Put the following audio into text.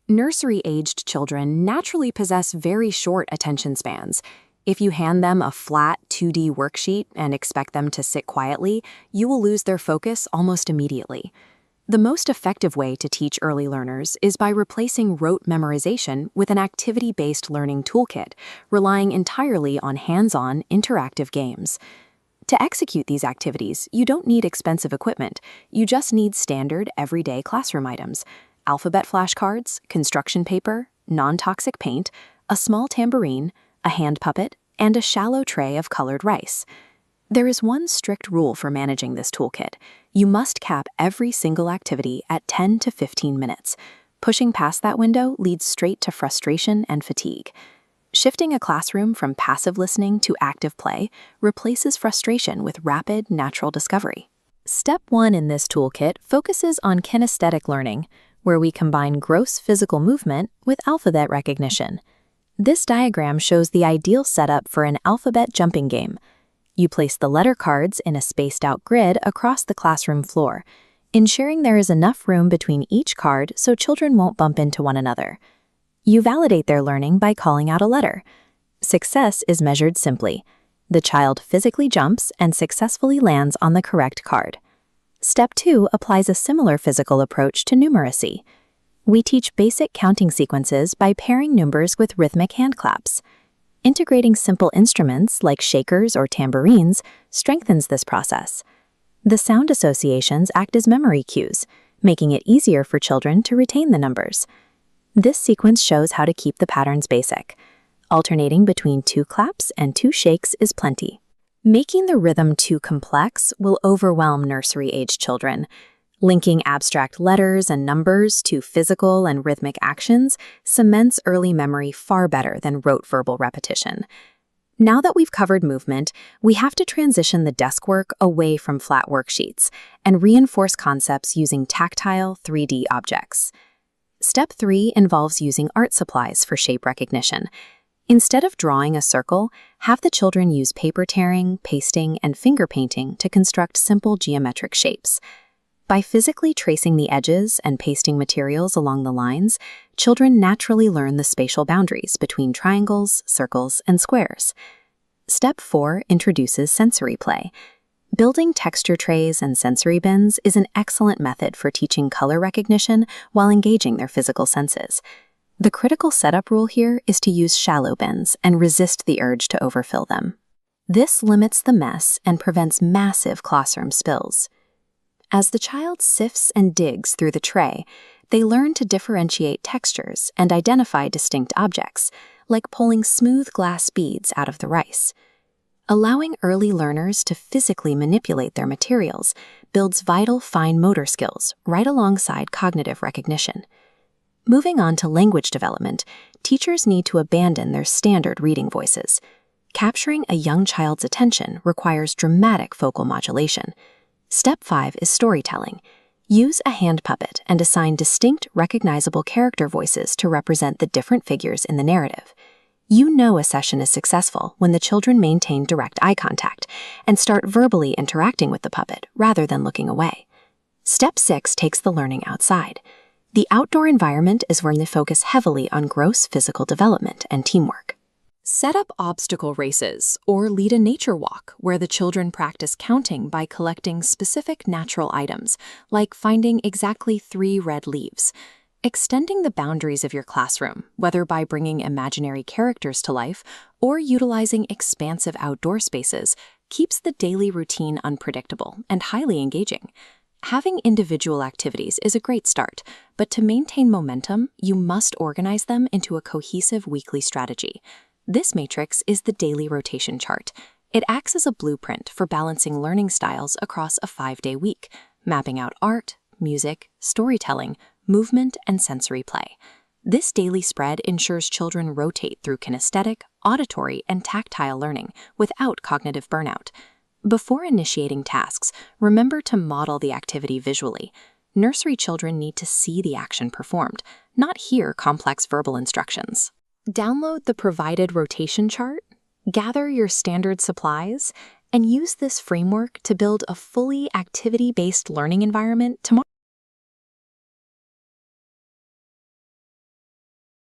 Nursery-aged children naturally possess very short attention spans. If you hand them a flat 2D worksheet and expect them to sit quietly, you will lose their focus almost immediately. The most effective way to teach early learners is by replacing rote memorization with an activity-based learning toolkit, relying entirely on hands-on, interactive games. To execute these activities, you don't need expensive equipment. You just need standard, everyday classroom items: alphabet flashcards, construction paper, non-toxic paint, a small tambourine, a hand puppet, and a shallow tray of colored rice. There is one strict rule for managing this toolkit. You must cap every single activity at 10 to 15 minutes. Pushing past that window leads straight to frustration and fatigue. Shifting a classroom from passive listening to active play replaces frustration with rapid, natural discovery. Step 1 in this toolkit focuses on kinesthetic learning, where we combine gross physical movement with alphabet recognition. This diagram shows the ideal setup for an alphabet jumping game. You place the letter cards in a spaced-out grid across the classroom floor, ensuring there is enough room between each card so children won't bump into one another. You validate their learning by calling out a letter. Success is measured simply. The child physically jumps and successfully lands on the correct card. Step 2 applies a similar physical approach to numeracy. We teach basic counting sequences by pairing numbers with rhythmic hand claps. Integrating simple instruments like shakers or tambourines strengthens this process. The sound associations act as memory cues, making it easier for children to retain the numbers. This sequence shows how to keep the patterns basic. Alternating between 2 claps and 2 shakes is plenty. Making the rhythm too complex will overwhelm nursery-age children. Linking abstract letters and numbers to physical and rhythmic actions cements early memory far better than rote verbal repetition. Now that we've covered movement, we have to transition the desk work away from flat worksheets and reinforce concepts using tactile 3D objects. Step 3 involves using art supplies for shape recognition. Instead of drawing a circle, have the children use paper tearing, pasting, and finger painting to construct simple geometric shapes. By physically tracing the edges and pasting materials along the lines, children naturally learn the spatial boundaries between triangles, circles, and squares. Step 4 introduces sensory play. Building texture trays and sensory bins is an excellent method for teaching color recognition while engaging their physical senses. The critical setup rule here is to use shallow bins and resist the urge to overfill them. This limits the mess and prevents massive classroom spills. As the child sifts and digs through the tray, they learn to differentiate textures and identify distinct objects, like pulling smooth glass beads out of the rice. Allowing early learners to physically manipulate their materials builds vital fine motor skills right alongside cognitive recognition. Moving on to language development, teachers need to abandon their standard reading voices. Capturing a young child's attention requires dramatic vocal modulation. Step 5 is storytelling. Use a hand puppet and assign distinct, recognizable character voices to represent the different figures in the narrative. You know a session is successful when the children maintain direct eye contact and start verbally interacting with the puppet rather than looking away. Step 6 takes the learning outside. The outdoor environment is where they focus heavily on gross physical development and teamwork. Set up obstacle races or lead a nature walk where the children practice counting by collecting specific natural items, like finding exactly 3 red leaves. Extending the boundaries of your classroom, whether by bringing imaginary characters to life or utilizing expansive outdoor spaces, keeps the daily routine unpredictable and highly engaging. Having individual activities is a great start, but to maintain momentum, you must organize them into a cohesive weekly strategy. This matrix is the daily rotation chart. It acts as a blueprint for balancing learning styles across a 5-day week, mapping out art, music, storytelling, movement, and sensory play. This daily spread ensures children rotate through kinesthetic, auditory, and tactile learning without cognitive burnout. Before initiating tasks, remember to model the activity visually. Nursery children need to see the action performed, not hear complex verbal instructions. Download the provided rotation chart, gather your standard supplies, and use this framework to build a fully activity-based learning environment tomorrow.